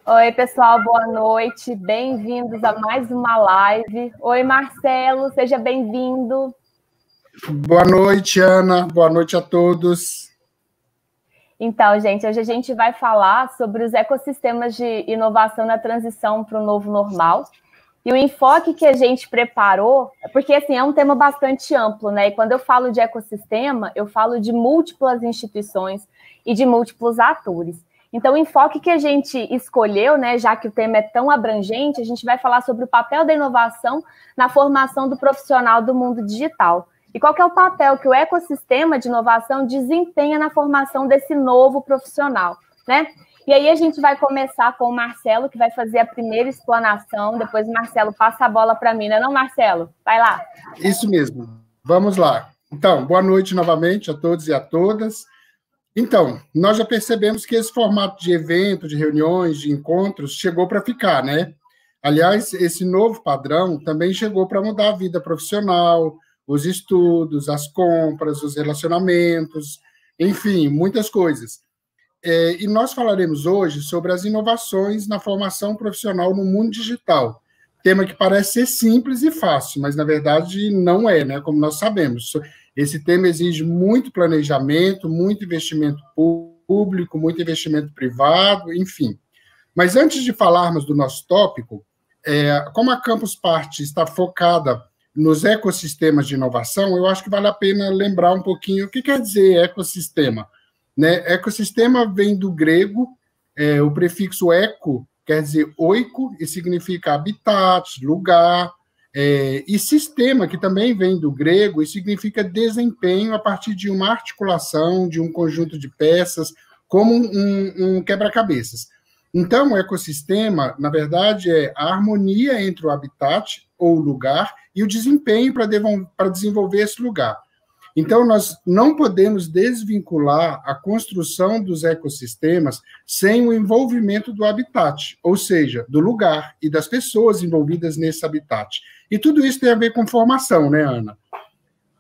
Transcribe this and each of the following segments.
Oi, pessoal, boa noite. Bem-vindos a mais uma live. Oi, Marcelo, seja bem-vindo. Boa noite, Ana. Boa noite a todos. Então, gente, hoje a gente vai falar sobre os ecossistemas de inovação na transição para o novo normal. E o enfoque que a gente preparou, porque assim, é um tema bastante amplo, né? E quando eu falo de ecossistema, eu falo de múltiplas instituições e de múltiplos atores. Então, o enfoque que a gente escolheu, né, já que o tema é tão abrangente, a gente vai falar sobre o papel da inovação na formação do profissional do mundo digital. E qual que é o papel que o ecossistema de inovação desempenha na formação desse novo profissional, né? E aí a gente vai começar com o Marcelo, que vai fazer a primeira explanação, depois o Marcelo passa a bola para mim, não, Marcelo? Vai lá. Isso mesmo. Vamos lá. Então, boa noite novamente a todos e a todas. Então, nós já percebemos que esse formato de evento, de reuniões, de encontros, chegou para ficar, né? Aliás, esse novo padrão também chegou para mudar a vida profissional, os estudos, as compras, os relacionamentos, enfim, muitas coisas. E nós falaremos hoje sobre as inovações na formação profissional no mundo digital. Tema que parece ser simples e fácil, mas, na verdade, não é, né? Como nós sabemos. Esse tema exige muito planejamento, muito investimento público, muito investimento privado, enfim. Mas antes de falarmos do nosso tópico, como a Campus Party está focada nos ecossistemas de inovação, eu acho que vale a pena lembrar um pouquinho o que quer dizer ecossistema. Né? Ecossistema vem do grego, o prefixo eco quer dizer oiko, e significa habitat, lugar, e sistema, que também vem do grego, e significa desempenho a partir de uma articulação, de um conjunto de peças, como um quebra-cabeças. Então, o ecossistema, na verdade, é a harmonia entre o habitat, ou lugar, e o desempenho para desenvolver esse lugar. Então, nós não podemos desvincular a construção dos ecossistemas sem o envolvimento do habitat, ou seja, do lugar e das pessoas envolvidas nesse habitat. E tudo isso tem a ver com formação, né, Ana?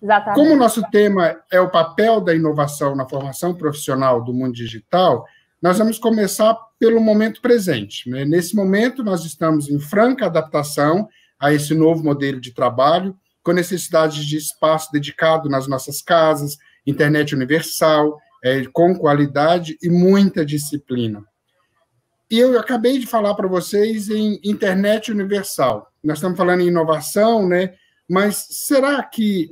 Exatamente. Como o nosso tema é o papel da inovação na formação profissional do mundo digital, nós vamos começar pelo momento presente. Né? Nesse momento, nós estamos em franca adaptação a esse novo modelo de trabalho, com necessidade de espaço dedicado nas nossas casas, internet universal, com qualidade e muita disciplina. E eu acabei de falar para vocês em internet universal. Nós estamos falando em inovação, né? Mas será que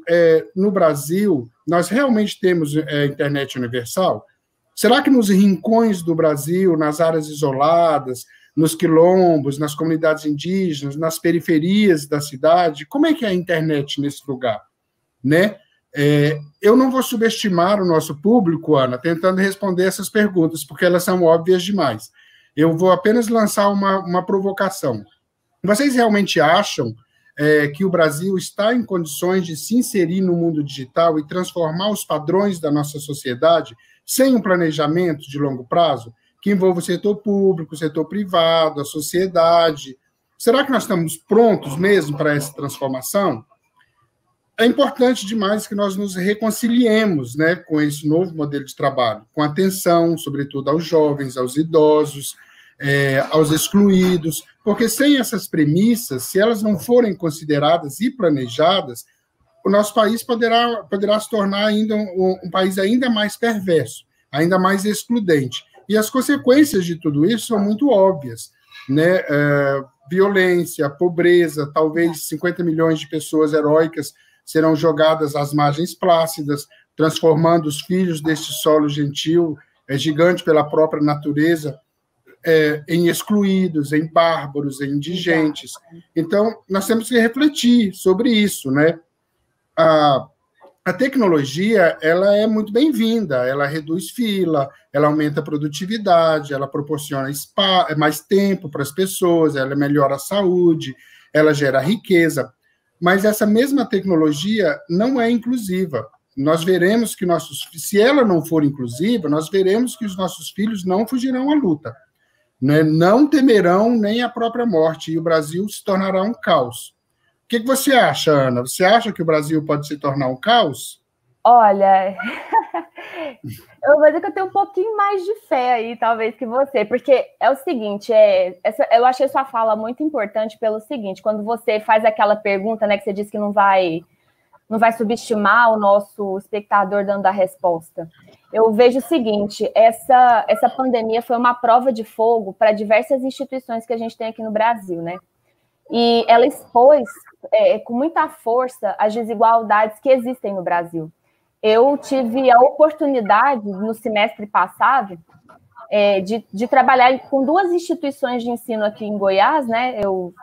no Brasil nós realmente temos internet universal? Será que nos rincões do Brasil, nas áreas isoladas, nos quilombos, nas comunidades indígenas, nas periferias da cidade, como é que é a internet nesse lugar? Né? Eu não vou subestimar o nosso público, Ana, tentando responder essas perguntas, porque elas são óbvias demais. Eu vou apenas lançar uma provocação. Vocês realmente acham que o Brasil está em condições de se inserir no mundo digital e transformar os padrões da nossa sociedade sem um planejamento de longo prazo, que envolva o setor público, o setor privado, a sociedade? Será que nós estamos prontos mesmo para essa transformação? É importante demais que nós nos reconciliemos, né, com esse novo modelo de trabalho, com atenção, sobretudo, aos jovens, aos idosos, aos excluídos, porque sem essas premissas, se elas não forem consideradas e planejadas, o nosso país poderá se tornar ainda um país ainda mais perverso, ainda mais excludente. E as consequências de tudo isso são muito óbvias, né? Violência, pobreza, talvez 50 milhões de pessoas heróicas serão jogadas às margens plácidas, transformando os filhos deste solo gentil, gigante pela própria natureza, em excluídos, em bárbaros, em indigentes. Então, nós temos que refletir sobre isso, né? A tecnologia, ela é muito bem-vinda, ela reduz fila, ela aumenta a produtividade, ela proporciona mais tempo para as pessoas, ela melhora a saúde, ela gera riqueza, mas essa mesma tecnologia não é inclusiva. Nós veremos que se ela não for inclusiva, nós veremos que os nossos filhos não fugirão à luta, né? Não temerão nem a própria morte, e o Brasil se tornará um caos. O que você acha, Ana? Você acha que o Brasil pode se tornar um caos? Olha, eu vou dizer que eu tenho um pouquinho mais de fé aí, talvez, que você, porque é o seguinte, eu achei sua fala muito importante pelo seguinte, quando você faz aquela pergunta, né, que você disse que não vai subestimar o nosso espectador dando a resposta. Eu vejo o seguinte, essa pandemia foi uma prova de fogo para diversas instituições que a gente tem aqui no Brasil, né? E ela expôs com muita força as desigualdades que existem no Brasil. Eu tive a oportunidade, no semestre passado, de trabalhar com duas instituições de ensino aqui em Goiás, né? Eu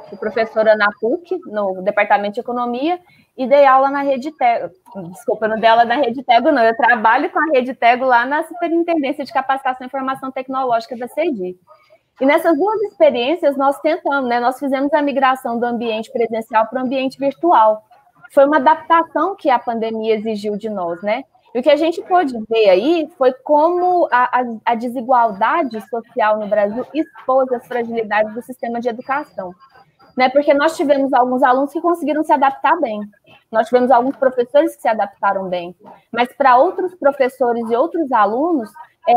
fui professora na PUC, no Departamento de Economia, e dei aula na Rede Tego. Desculpa, não dei aula na Rede Tego, não. Eu trabalho com a Rede Tego lá na Superintendência de Capacitação e Informação Tecnológica da CEDI. E nessas duas experiências, nós tentamos, né? Nós fizemos a migração do ambiente presencial para o ambiente virtual. Foi uma adaptação que a pandemia exigiu de nós, né? E o que a gente pôde ver aí foi como a desigualdade social no Brasil expôs as fragilidades do sistema de educação, né? Porque nós tivemos alguns alunos que conseguiram se adaptar bem, nós tivemos alguns professores que se adaptaram bem, mas para outros professores e outros alunos,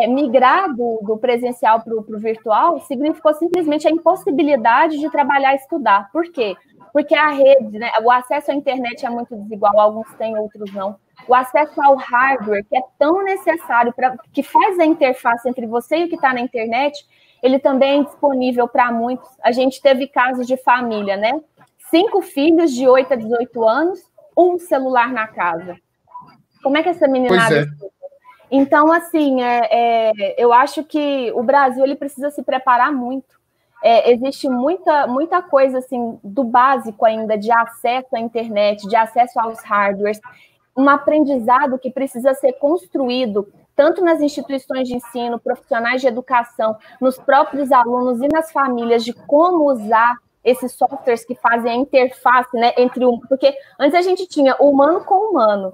migrar do presencial para o virtual significou simplesmente a impossibilidade de trabalhar e estudar. Por quê? Porque a rede, né, o acesso à internet é muito desigual, alguns têm, outros não. O acesso ao hardware, que é tão necessário, que faz a interface entre você e o que está na internet, ele também é disponível para muitos. A gente teve casos de família, né? 5 filhos de 8 a 18 anos, um celular na casa. Como é que essa meninada... Então, assim, eu acho que o Brasil ele precisa se preparar muito. Existe muita coisa assim, do básico ainda, de acesso à internet, de acesso aos hardwares, um aprendizado que precisa ser construído tanto nas instituições de ensino, profissionais de educação, nos próprios alunos e nas famílias, de como usar esses softwares que fazem a interface, né, porque antes a gente tinha humano com humano.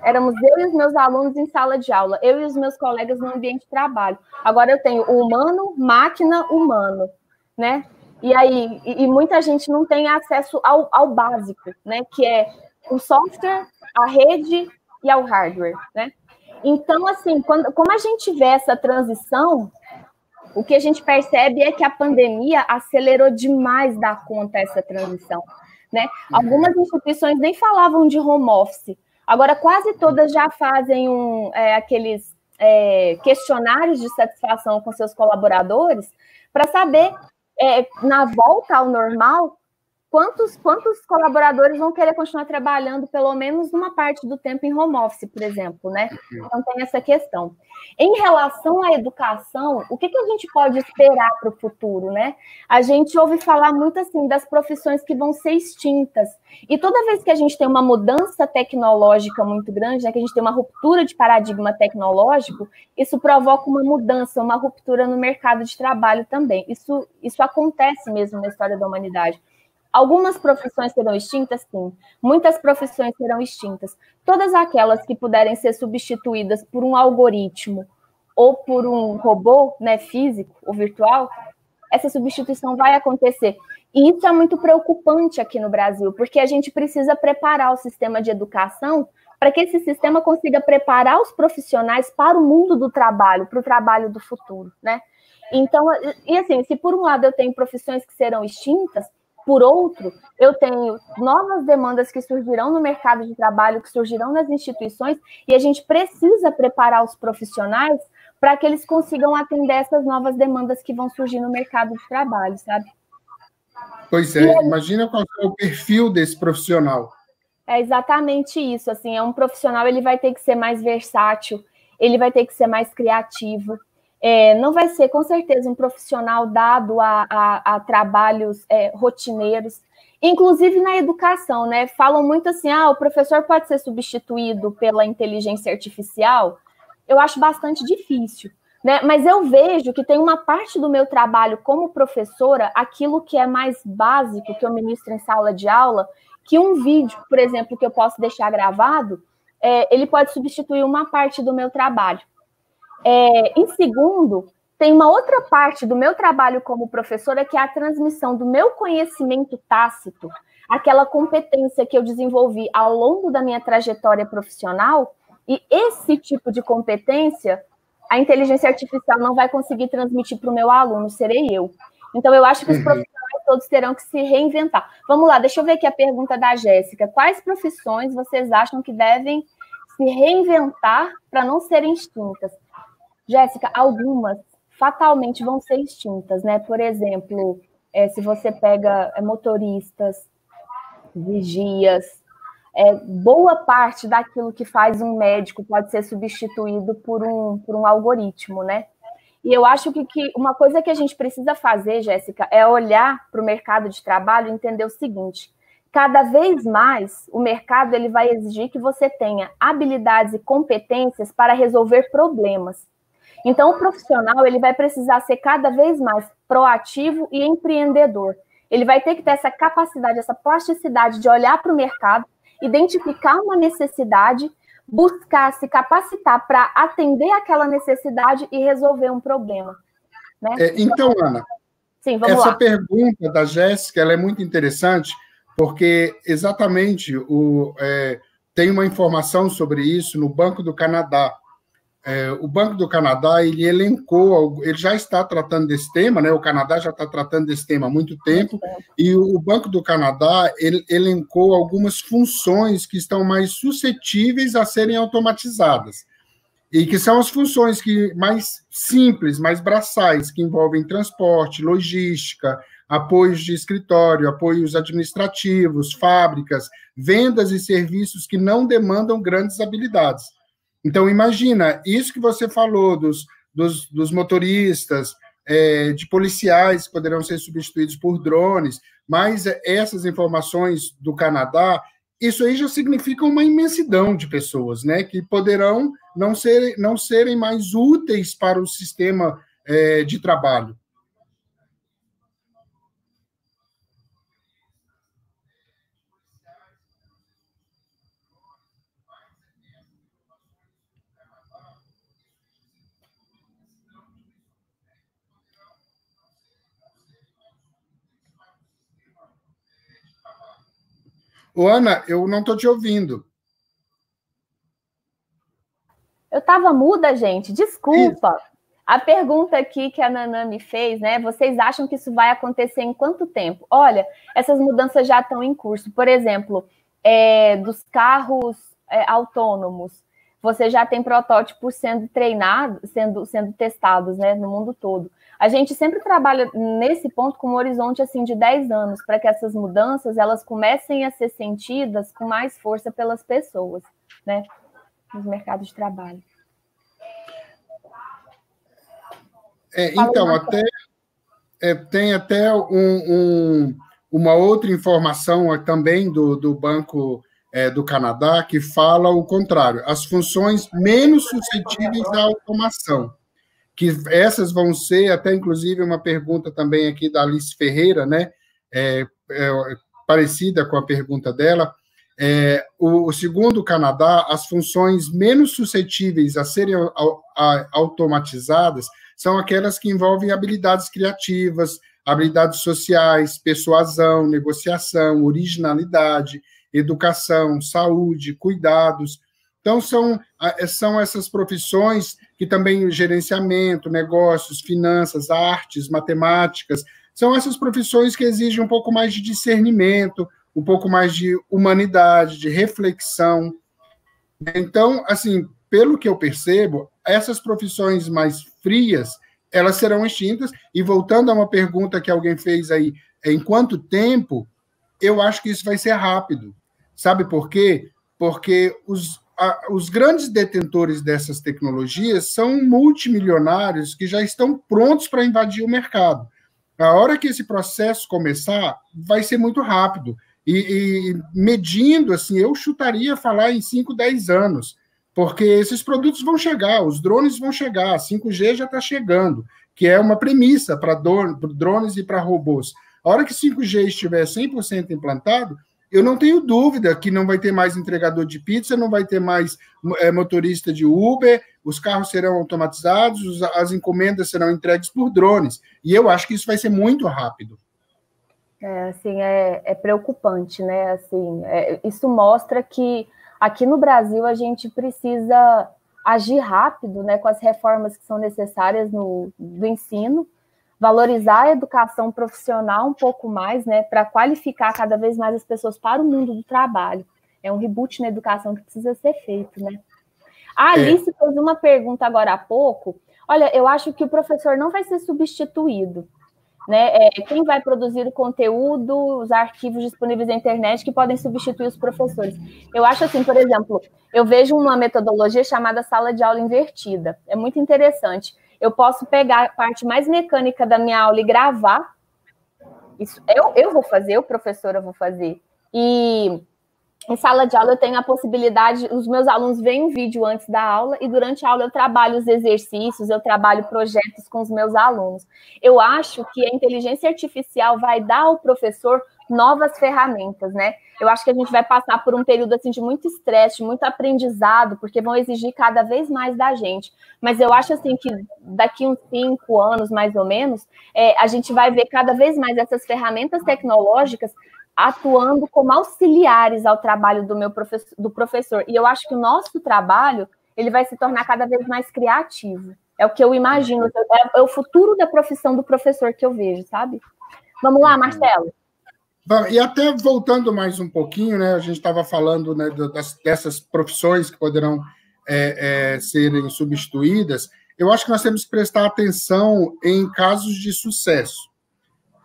Éramos eu e os meus alunos em sala de aula, eu e os meus colegas no ambiente de trabalho. Agora eu tenho humano, máquina, humano, né? E aí, muita gente não tem acesso ao básico, né? Que é o software, a rede e ao hardware, né? Então, assim, como a gente vê essa transição, o que a gente percebe é que a pandemia acelerou demais da conta essa transição, né? Algumas instituições nem falavam de home office. Agora, quase todas já fazem aqueles questionários de satisfação com seus colaboradores para saber, na volta ao normal, quantos colaboradores vão querer continuar trabalhando pelo menos uma parte do tempo em home office, por exemplo, né? Então tem essa questão. Em relação à educação, o que a gente pode esperar para o futuro, né? A gente ouve falar muito assim das profissões que vão ser extintas. E toda vez que a gente tem uma mudança tecnológica muito grande, né, que a gente tem uma ruptura de paradigma tecnológico, isso provoca uma mudança, uma ruptura no mercado de trabalho também. Isso acontece mesmo na história da humanidade. Algumas profissões serão extintas, sim. Muitas profissões serão extintas. Todas aquelas que puderem ser substituídas por um algoritmo ou por um robô, né, físico ou virtual, essa substituição vai acontecer. E isso é muito preocupante aqui no Brasil, porque a gente precisa preparar o sistema de educação para que esse sistema consiga preparar os profissionais para o mundo do trabalho, para o trabalho do futuro, né? Então, e assim, se por um lado eu tenho profissões que serão extintas, por outro, eu tenho novas demandas que surgirão no mercado de trabalho, que surgirão nas instituições, e a gente precisa preparar os profissionais para que eles consigam atender essas novas demandas que vão surgir no mercado de trabalho, sabe? Pois é, imagina qual é o perfil desse profissional. É exatamente isso, assim, é um profissional, ele vai ter que ser mais versátil, ele vai ter que ser mais criativo, não vai ser, com certeza, um profissional dado a trabalhos rotineiros, inclusive na educação, né? Falam muito assim, o professor pode ser substituído pela inteligência artificial. Eu acho bastante difícil, né? Mas eu vejo que tem uma parte do meu trabalho como professora, aquilo que é mais básico, que eu ministro em sala de aula, que um vídeo, por exemplo, que eu posso deixar gravado, ele pode substituir uma parte do meu trabalho. Em segundo, tem uma outra parte do meu trabalho como professora, que é a transmissão do meu conhecimento tácito aquela competência que eu desenvolvi ao longo da minha trajetória profissional, e esse tipo de competência a inteligência artificial não vai conseguir transmitir para o meu aluno, serei eu. Então, eu acho que os profissionais todos terão que se reinventar. Vamos lá, deixa eu ver aqui a pergunta da Jéssica. Quais profissões vocês acham que devem se reinventar para não serem extintas? Jéssica, algumas fatalmente vão ser extintas, né? Por exemplo, se você pega motoristas, vigias, boa parte daquilo que faz um médico pode ser substituído por um algoritmo, né? E eu acho que uma coisa que a gente precisa fazer, Jéssica, é olhar para o mercado de trabalho e entender o seguinte: cada vez mais o mercado ele vai exigir que você tenha habilidades e competências para resolver problemas. Então, o profissional ele vai precisar ser cada vez mais proativo e empreendedor. Ele vai ter que ter essa capacidade, essa plasticidade de olhar para o mercado, identificar uma necessidade, buscar se capacitar para atender aquela necessidade e resolver um problema. Né? Então, Ana, sim, vamos essa lá. Pergunta da Jéssica ela é muito interessante, porque exatamente tem uma informação sobre isso no Banco do Canadá. O Banco do Canadá, ele elencou, ele já está tratando desse tema, né? O Canadá já está tratando desse tema há muito tempo, e o Banco do Canadá ele elencou algumas funções que estão mais suscetíveis a serem automatizadas, e que são as funções mais simples, mais braçais, que envolvem transporte, logística, apoios de escritório, apoios administrativos, fábricas, vendas e serviços que não demandam grandes habilidades. Então, imagina, isso que você falou dos motoristas, de policiais que poderão ser substituídos por drones, mas essas informações do Canadá, isso aí já significa uma imensidão de pessoas, né, que poderão não serem mais úteis para o sistema de trabalho. Ana, eu não estou te ouvindo. Eu estava muda, gente, desculpa. Isso. A pergunta aqui que a Nanã me fez, né? Vocês acham que isso vai acontecer em quanto tempo? Olha, essas mudanças já estão em curso. Por exemplo, dos carros autônomos, você já tem protótipos sendo treinados, sendo testados, né, no mundo todo. A gente sempre trabalha nesse ponto com um horizonte assim, de 10 anos, para que essas mudanças elas comecem a ser sentidas com mais força pelas pessoas, né, nos mercados de trabalho. Então, tem até uma outra informação também do Banco do Canadá que fala o contrário, as funções menos suscetíveis à automação, que essas vão ser, até inclusive uma pergunta também aqui da Alice Ferreira, né, parecida com a pergunta dela, segundo o Canadá, as funções menos suscetíveis a serem automatizadas são aquelas que envolvem habilidades criativas, habilidades sociais, persuasão, negociação, originalidade, educação, saúde, cuidados. Então, são essas profissões que também gerenciamento, negócios, finanças, artes, matemáticas, são essas profissões que exigem um pouco mais de discernimento, um pouco mais de humanidade, de reflexão. Então, assim, pelo que eu percebo, essas profissões mais frias, elas serão extintas. E voltando a uma pergunta que alguém fez aí, em quanto tempo, eu acho que isso vai ser rápido. Sabe por quê? Porque os grandes detentores dessas tecnologias são multimilionários que já estão prontos para invadir o mercado. A hora que esse processo começar, vai ser muito rápido. E medindo, assim, eu chutaria falar em 5, 10 anos, porque esses produtos vão chegar, os drones vão chegar, a 5G já está chegando, que é uma premissa para drones e para robôs. A hora que 5G estiver 100% implantado, eu não tenho dúvida que não vai ter mais entregador de pizza, não vai ter mais motorista de Uber, os carros serão automatizados, as encomendas serão entregues por drones. E eu acho que isso vai ser muito rápido. Assim, é preocupante, né? Assim, isso mostra que aqui no Brasil a gente precisa agir rápido, né, com as reformas que são necessárias do ensino, valorizar a educação profissional um pouco mais, né, para qualificar cada vez mais as pessoas para o mundo do trabalho. É um reboot na educação que precisa ser feito, né? A Alice fez uma pergunta agora há pouco. Olha, eu acho que o professor não vai ser substituído, né? Quem vai produzir o conteúdo, os arquivos disponíveis na internet que podem substituir os professores. Eu acho assim, por exemplo, eu vejo uma metodologia chamada sala de aula invertida. É muito interessante. Eu posso pegar a parte mais mecânica da minha aula e gravar. Isso eu vou fazer, o professor eu vou fazer. E em sala de aula eu tenho a possibilidade, os meus alunos veem um vídeo antes da aula e durante a aula eu trabalho os exercícios, eu trabalho projetos com os meus alunos. Eu acho que a inteligência artificial vai dar ao professor novas ferramentas, né? Eu acho que a gente vai passar por um período assim de muito estresse, muito aprendizado, porque vão exigir cada vez mais da gente. Mas eu acho assim que daqui uns 5 anos, mais ou menos, a gente vai ver cada vez mais essas ferramentas tecnológicas atuando como auxiliares ao trabalho do professor. E eu acho que o nosso trabalho ele vai se tornar cada vez mais criativo. É o que eu imagino, é o futuro da profissão do professor que eu vejo, sabe? Vamos lá, Marcelo. E até voltando mais um pouquinho, né, a gente estava falando, né, dessas profissões que poderão serem substituídas. Eu acho que nós temos que prestar atenção em casos de sucesso.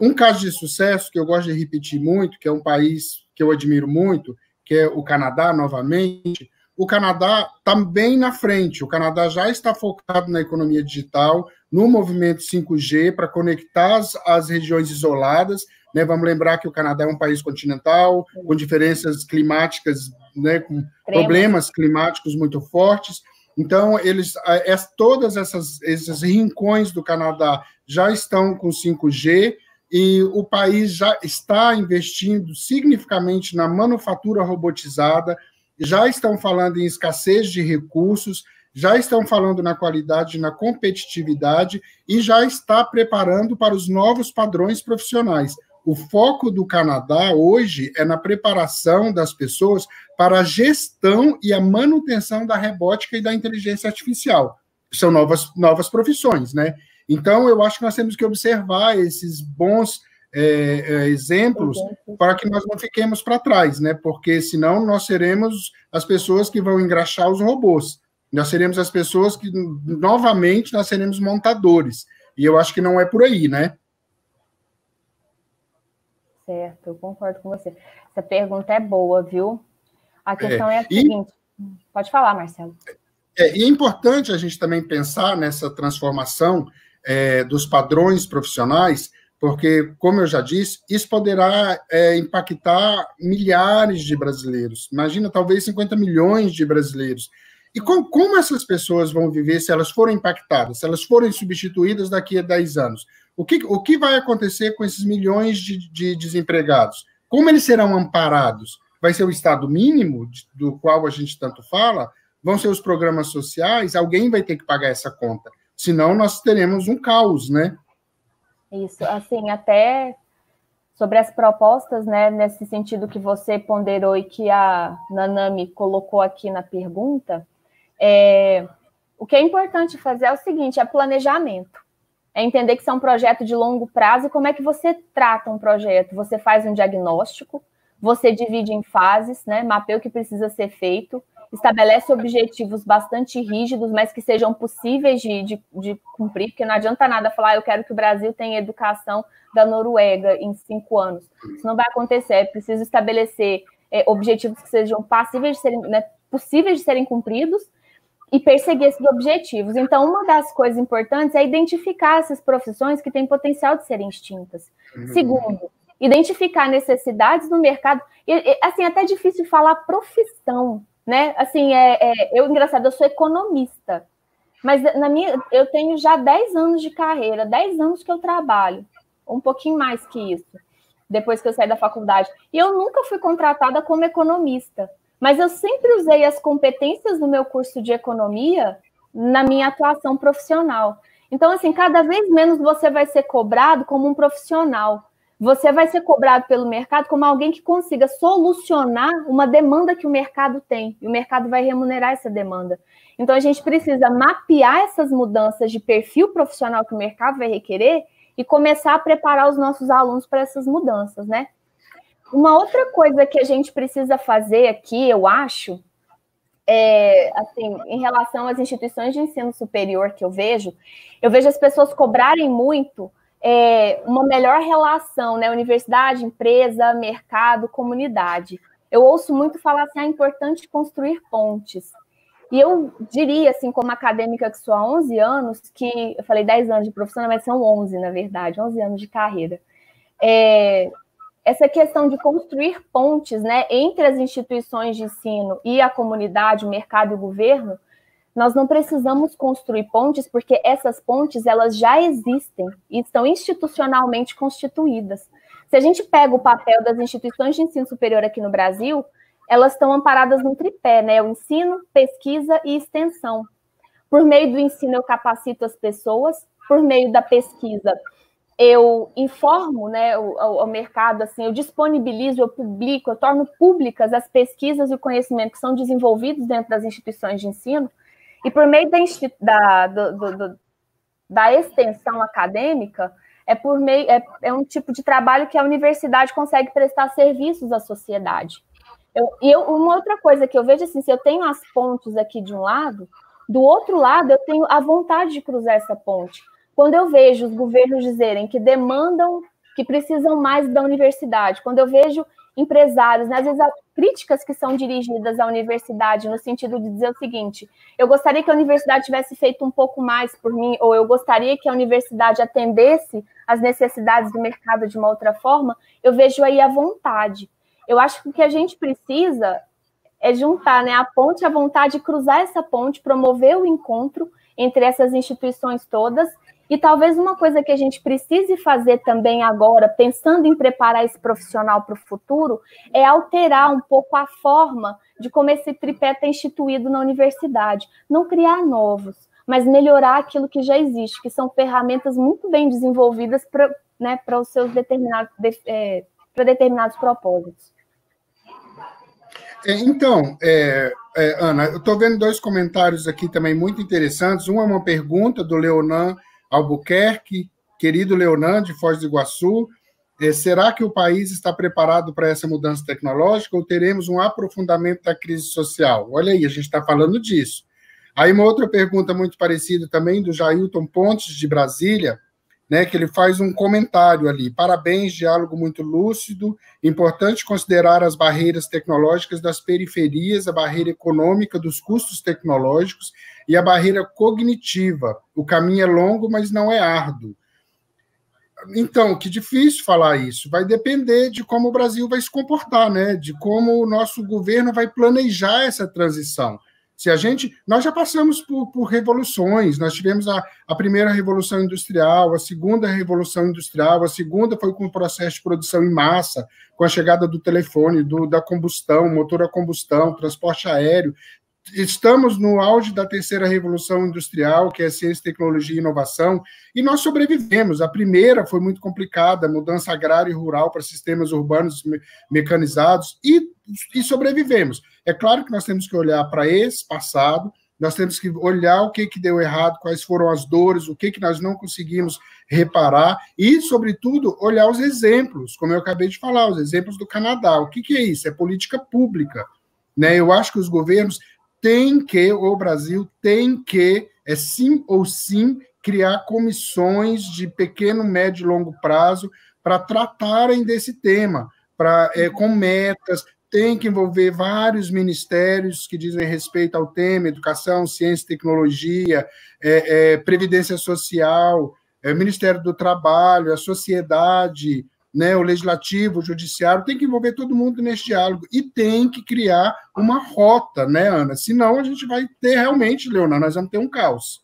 Um caso de sucesso que eu gosto de repetir muito, que é um país que eu admiro muito, que é o Canadá, novamente. O Canadá está bem na frente. O Canadá já está focado na economia digital, no movimento 5G, para conectar as regiões isoladas. Né? Vamos lembrar que o Canadá é um país continental, com diferenças climáticas, né? Com problemas climáticos muito fortes. Então, todas esses rincões do Canadá já estão com 5G, e o país já está investindo significativamente na manufatura robotizada, já estão falando em escassez de recursos, já estão falando na qualidade, na competitividade, e já está preparando para os novos padrões profissionais. O foco do Canadá hoje é na preparação das pessoas para a gestão e a manutenção da robótica e da inteligência artificial. São novas profissões, né? Então, eu acho que nós temos que observar esses bons exemplos para que nós não fiquemos para trás, né? Porque senão nós seremos as pessoas que vão engraxar os robôs. Nós seremos as pessoas que, novamente, nós seremos montadores. E eu acho que não é por aí, né? Certo, eu concordo com você. Essa pergunta é boa, viu? A questão é a seguinte... Pode falar, Marcelo. E é importante a gente também pensar nessa transformação dos padrões profissionais, porque, como eu já disse, isso poderá impactar milhares de brasileiros. Imagina, talvez 50 milhões de brasileiros. E como essas pessoas vão viver se elas forem impactadas, se elas forem substituídas daqui a 10 anos? O que vai acontecer com esses milhões de desempregados? Como eles serão amparados? Vai ser o Estado mínimo, do qual a gente tanto fala? Vão ser os programas sociais? Alguém vai ter que pagar essa conta. Senão, nós teremos um caos, né? Isso, assim, até sobre as propostas, né, nesse sentido que você ponderou e que a Nanami colocou aqui na pergunta, o que é importante fazer é o seguinte, é planejamento. É entender que isso é um projeto de longo prazo e como é que você trata um projeto. Você faz um diagnóstico, você divide em fases, né, mapeia o que precisa ser feito, estabelece objetivos bastante rígidos, mas que sejam possíveis de cumprir, porque não adianta nada falar, eu quero que o Brasil tenha educação da Noruega em 5 anos. Isso não vai acontecer, é preciso estabelecer objetivos que sejam passíveis de serem, né, possíveis de serem cumpridos e perseguir esses objetivos. Então, uma das coisas importantes é identificar essas profissões que têm potencial de serem extintas. Segundo, identificar necessidades no mercado. E, assim, é até difícil falar profissão, né? Assim, engraçado, eu sou economista, mas eu tenho já 10 anos de carreira, 10 anos que eu trabalho, um pouquinho mais que isso, depois que eu saí da faculdade. E eu nunca fui contratada como economista, mas eu sempre usei as competências do meu curso de economia na minha atuação profissional. Então, assim, cada vez menos você vai ser cobrado como um profissional. você vai ser cobrado pelo mercado como alguém que consiga solucionar uma demanda que o mercado tem, e o mercado vai remunerar essa demanda. Então, a gente precisa mapear essas mudanças de perfil profissional que o mercado vai requerer e começar a preparar os nossos alunos para essas mudanças, né? Uma outra coisa que a gente precisa fazer aqui, eu acho, assim, em relação às instituições de ensino superior que eu vejo as pessoas cobrarem muito uma melhor relação, né? Universidade, empresa, mercado, comunidade. Eu ouço muito falar assim, é importante construir pontes. E eu diria, assim, como acadêmica que sou há 11 anos, que eu falei 10 anos de profissão, mas são 11, na verdade, 11 anos de carreira. Essa questão de construir pontes, né, entre as instituições de ensino e a comunidade, o mercado e o governo, nós não precisamos construir pontes, porque essas pontes, elas já existem e estão institucionalmente constituídas. Se a gente pega o papel das instituições de ensino superior aqui no Brasil, elas estão amparadas no tripé, né, o ensino, pesquisa e extensão. Por meio do ensino, eu capacito as pessoas, por meio da pesquisa, eu informo, né, o mercado, assim, eu disponibilizo, eu publico, eu torno públicas as pesquisas e o conhecimento que são desenvolvidos dentro das instituições de ensino, e por meio da extensão acadêmica, é um tipo de trabalho que a universidade consegue prestar serviços à sociedade. Uma outra coisa que eu vejo, assim, se eu tenho as pontes aqui de um lado, do outro lado eu tenho a vontade de cruzar essa ponte. Quando eu vejo os governos dizerem que demandam, que precisam mais da universidade, quando eu vejo empresários, né, às vezes críticas que são dirigidas à universidade, no sentido de dizer o seguinte, eu gostaria que a universidade tivesse feito um pouco mais por mim, ou eu gostaria que a universidade atendesse às necessidades do mercado de uma outra forma, eu vejo aí a vontade. Eu acho que o que a gente precisa é juntar, né, a ponte, a vontade de cruzar essa ponte, promover o encontro entre essas instituições todas. E talvez uma coisa que a gente precise fazer também agora, pensando em preparar esse profissional para o futuro, é alterar um pouco a forma de como esse tripé está instituído na universidade. Não criar novos, mas melhorar aquilo que já existe, que são ferramentas muito bem desenvolvidas para, né, para os seus para determinados propósitos. Então, Ana, eu estou vendo dois comentários aqui também muito interessantes. Um é uma pergunta do Leonan Albuquerque, querido Leonan, de Foz do Iguaçu. Será que o país está preparado para essa mudança tecnológica ou teremos um aprofundamento da crise social? Olha aí, a gente está falando disso. Aí uma outra pergunta muito parecida também do Jailton Pontes, de Brasília, né, que ele faz um comentário ali. Parabéns, diálogo muito lúcido. Importante considerar as barreiras tecnológicas das periferias, a barreira econômica dos custos tecnológicos e a barreira cognitiva. O caminho é longo, mas não é árduo. Então, que difícil falar isso. Vai depender de como o Brasil vai se comportar, né? De como o nosso governo vai planejar essa transição. Nós já passamos por revoluções, nós tivemos a primeira revolução industrial, a segunda revolução industrial, a segunda foi com o processo de produção em massa, com a chegada do telefone, da combustão, motor a combustão, transporte aéreo. Estamos no auge da terceira revolução industrial, que é ciência, tecnologia e inovação, e nós sobrevivemos. A primeira foi muito complicada, mudança agrária e rural para sistemas urbanos mecanizados, e sobrevivemos. É claro que nós temos que olhar para esse passado, nós temos que olhar o que deu errado, quais foram as dores, o que nós não conseguimos reparar, e, sobretudo, olhar os exemplos, como eu acabei de falar, os exemplos do Canadá. O que é isso? É política pública, né? Eu acho que os governos o Brasil tem que, sim ou sim, criar comissões de pequeno, médio e longo prazo para tratarem desse tema, com metas. Tem que envolver vários ministérios que dizem respeito ao tema, educação, ciência e tecnologia, previdência social, Ministério do Trabalho, a sociedade, né, o legislativo, o judiciário, tem que envolver todo mundo nesse diálogo e tem que criar uma rota, né, Ana? Senão a gente vai ter realmente, Leona, nós vamos ter um caos.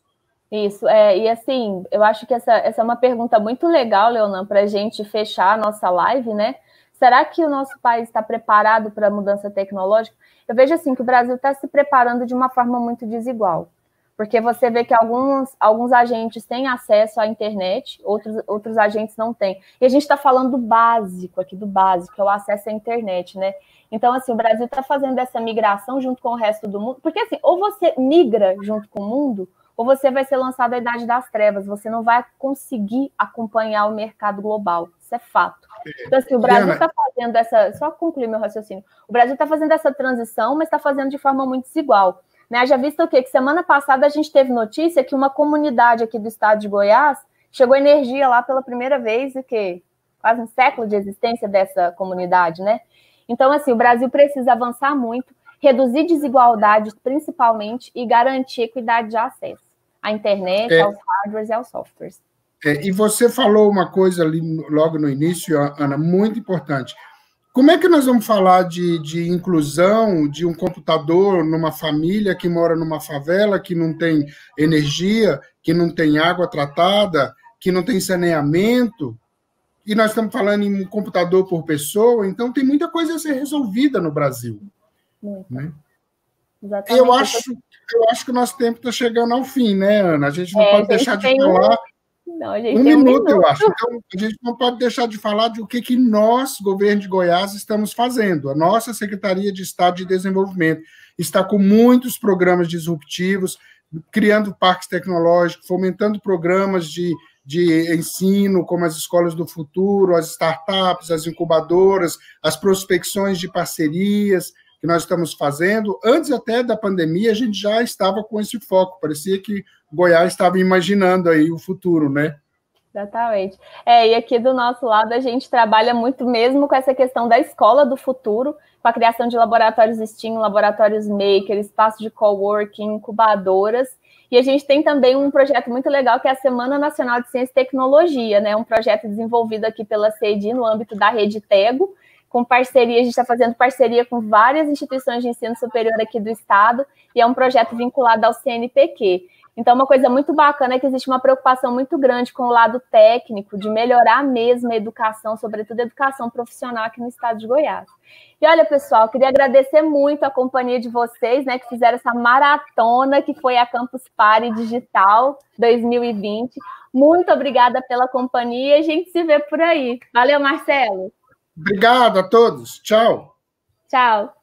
Isso, e assim, eu acho que essa é uma pergunta muito legal, Leonan, para a gente fechar a nossa live, né? Será que o nosso país está preparado para a mudança tecnológica? Eu vejo assim que o Brasil está se preparando de uma forma muito desigual. porque você vê que alguns agentes têm acesso à internet, outros agentes não têm. E a gente está falando do básico aqui, do básico, que é o acesso à internet, né? Então, assim, o Brasil está fazendo essa migração junto com o resto do mundo, porque, assim, ou você migra junto com o mundo, ou você vai ser lançado à idade das trevas, você não vai conseguir acompanhar o mercado global, isso é fato. Então, assim, o Brasil está fazendo essa... Só concluir meu raciocínio. O Brasil está fazendo essa transição, mas está fazendo de forma muito desigual. Né? Já visto o quê? Que semana passada a gente teve notícia que uma comunidade aqui do estado de Goiás chegou energia lá pela primeira vez, e que quase um século de existência dessa comunidade, né? Então, assim, o Brasil precisa avançar muito, reduzir desigualdades, principalmente, e garantir equidade de acesso à internet, aos hardwares e aos softwares. E você falou uma coisa ali logo no início, Ana, muito importante. Como é que nós vamos falar de inclusão de um computador numa família que mora numa favela, que não tem energia, que não tem água tratada, que não tem saneamento, e nós estamos falando em um computador por pessoa, então tem muita coisa a ser resolvida no Brasil. Né? Eu acho que o nosso tempo está chegando ao fim, né, Ana? A gente não pode deixar de falar... Não, um minuto, eu acho. Então, a gente não pode deixar de falar de o que nós, governo de Goiás, estamos fazendo. A nossa Secretaria de Estado de Desenvolvimento está com muitos programas disruptivos, criando parques tecnológicos, fomentando programas de ensino, como as escolas do futuro, as startups, as incubadoras, as prospecções de parcerias que nós estamos fazendo. Antes até da pandemia, a gente já estava com esse foco. Parecia que Goiás estava imaginando aí o futuro, né? Exatamente. E aqui do nosso lado a gente trabalha muito mesmo com essa questão da escola do futuro, com a criação de laboratórios STEAM, laboratórios Maker, espaço de coworking, incubadoras. E a gente tem também um projeto muito legal que é a Semana Nacional de Ciência e Tecnologia, né? Um projeto desenvolvido aqui pela CEDI no âmbito da Rede Tego, com parceria, a gente está fazendo parceria com várias instituições de ensino superior aqui do estado, e é um projeto vinculado ao CNPq. Então, uma coisa muito bacana é que existe uma preocupação muito grande com o lado técnico, de melhorar mesmo a educação, sobretudo a educação profissional aqui no estado de Goiás. E olha, pessoal, queria agradecer muito a companhia de vocês, né, que fizeram essa maratona, que foi a Campus Party Digital 2020. Muito obrigada pela companhia, a gente se vê por aí. Valeu, Marcelo! Obrigado a todos. Tchau. Tchau.